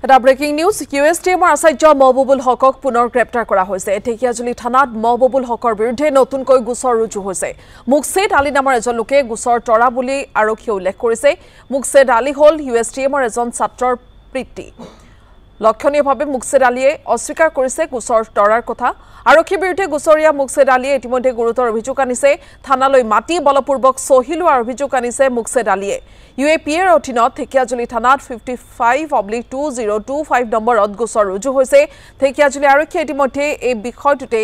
এটা breaking news ইউএছটিএমৰ আচাৰ্য মহবুবুল হকক পুনৰ গ্ৰেপ্তাৰ কৰা হৈছে ঢেকিয়াজুলি থানাত মহবুবুল হকৰ বিৰুদ্ধে নতুনকৈ গোচৰ ৰুজু হৈছে মুকছেদ আলী নামৰ এজন লোকে গোচৰ তৰা বুলি আৰক্ষীয়ে উল্লেখ কৰিছে মুকছেদ আলী হল ইউএছটিএমৰ এজন ছাত্ৰৰ পিতৃ লক্ষণীয়ভাৱে মুকছেদ আলীয়ে অস্বীকাৰ কৰিছে গোচৰ তৰাৰ কথা আৰক্ষীৰ বিৰুদ্ধে গোচৰীয়া মুকছেদ আলীয়ে ইতিমধ্যে গুৰুতৰ অভিযোগ আনিছে থানালৈ মাটি বলপূৰ্বক সহিলোৱাৰ অভিযোগ আনিছে মুকছেদ আলীয়ে ইউএপিএৰ অধীনত ঢেকিয়াজুলি থানাত 55/2025 নম্বৰত গোচৰ ৰুজু হৈছে ঢেকিয়াজুলি আৰক্ষীয়ে ইতিমধ্যে এই বিষয়টোতে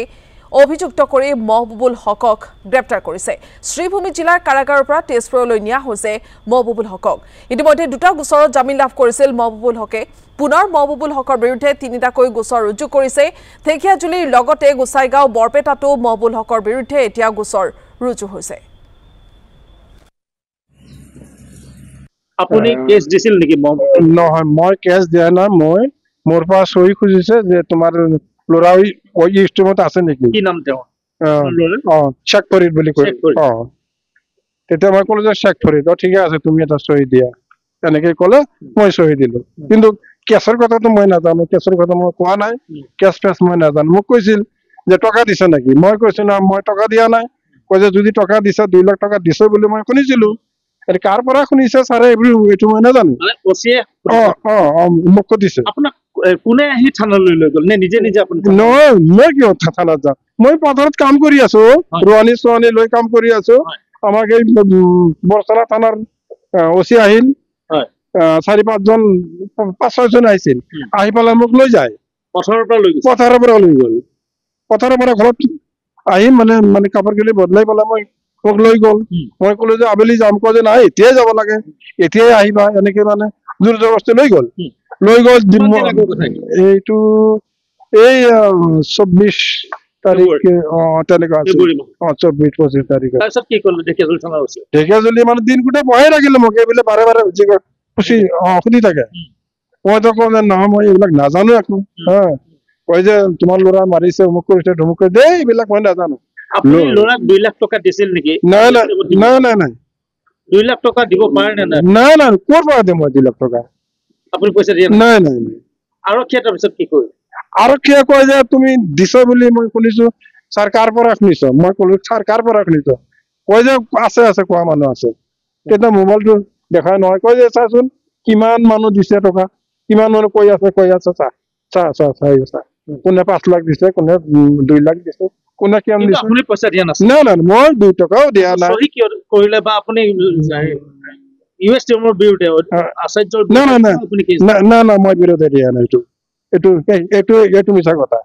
অভিযুক্ত কৰি মহবুবুল হকক গ্ৰেপ্তাৰ কৰিছে শ্ৰীভূমি জিলাৰ কাৰাগাৰৰ পৰা তেজপুৰলৈ নিয়া হৈছে মহবুবুল হকক ইতিমধ্যে দুটা গোচৰত জামিন লাভ কৰিছিল মহবুবুল হকে পুনৰ মহবুবুল হকৰ বিৰুদ্ধে তিনিটাকৈ গোচৰ ৰুজু কৰিছে ঢেকিয়াজুলিৰ লগতে গোসাইগাঁও বৰপেটাতো মহবুবুল হকৰ বিৰুদ্ধে এতিয়া গোচৰ ৰুজু হৈছে আপুনি কেছ দিছিল নেকি নহয় মই কেছ দিয়া নাই মই মোৰ পৰা সহি খুজিছে যে তোমাৰ লৰা ওই ইষ্টমত আছে নেকি কি নাম তেওঁ চেক ফৰিদ বুলি কয় তেতিয়া মই ক'লো যে চেক ফৰিদ ঠিকে আছে তুমি এটা সহি দিয়া এনেকৈ ক'লে মই সহি দিলো কিন্তু কেছৰ কথাটো মই নাজানো কেছৰ কথা মই কোৱা নাই কেছ ফেছ মই নাজানো মোক কৈছিল যে টকা দিছে নেকি মই কৈছো না মই টকা দিয়া নাই কৈ যে যদি টকা দিছে 2 লাখ টকা দিছে বুলি মই শুনিছিলো এর কার পৰা শুনিছে সারে এটো মই নাজানো মানে ওসিয়ে মোক দিছে আপোনাক কোনে আহি থানালৈ লৈ গল নে নিজে নিজে আপুনি নহয় মই কিয় থানাত যা মই পথাৰত কাম কৰি আছো ৰোৱানি সোৱানি লৈ কাম কৰি আছো আমাক এই বৰছলা থানাৰ ওসি আহিল 4-5 জন 5-6 জন আহিছিল আহি পালে মোক লৈ যায় পথাৰৰ পৰা লৈ গল পথাৰৰ পৰা ঘৰত আহি মানে কাপোৰ গলি বদলাই পালে মোক লৈ গল মই ক'লো যে আবেলি যাম কয় যে নাই এতিয়াই যাব লাগে এতিয়াই আহিবা এনেকে মানে জোৰ জবৰদস্তি লৈ গল এইটো এই 24 তাৰিখ তেনেকুৱা আছে 24-25 তাৰিখ তাৰপিছত কি কৰিলে ঢেকিয়াজুলি থানা হৈছে ঢেকিয়াজুলি মানে দিন গোটেই বহাই ৰাখিলে মোক এইবিলাক বাৰে বাৰে সুধি থাকে মই তো কওঁ যে নহয় মই এইবিলাক নাজানো একো কয় যে তোমাৰ ল'ৰা মাৰিছে অমুক কৰিছে ধমুক কৰি দেই এইবিলাক মই নাজানো আপুনি ল'ৰাক 2 লাখ টকা দিছিল নেকি নাই 2 লাখ টকা দিব পাৰে না নাই ক'ৰ পৰা দিম মই 2 লাখ টকা আপুনি পইচা দিয়া নাই আৰক্ষীয়ে তাৰপিছত কি কয় আৰক্ষীয়ে কয় যে তুমি দিছ বুলি মই শুনিছো চৰকাৰ পৰা শুনিছ মই ক'লো চৰকাৰ পৰা শুনিছ কয় যে আছে কোৱা মানুহ আছে তেতিয়া মোবাইলটো দেখাই নহয় কয় যে চাচোন কিমান মানুহ দিছে টকা কিমান মানুহ কৈ আছে চা কোনে 5 লাখ দিছে কোনে 2 লাখ দিছে কোনে কিমান দিছে আপুনি পইচা দিয়া নাছিল নাই মই 2 টকাও দিয়া নাই সহি কি কৰিলে বা আপুনি ইউএছটিএমৰ বিৰুদ্ধে আচাৰ্যৰ না মই বিৰোধে দিয়া নাই এইটো মিছা কথা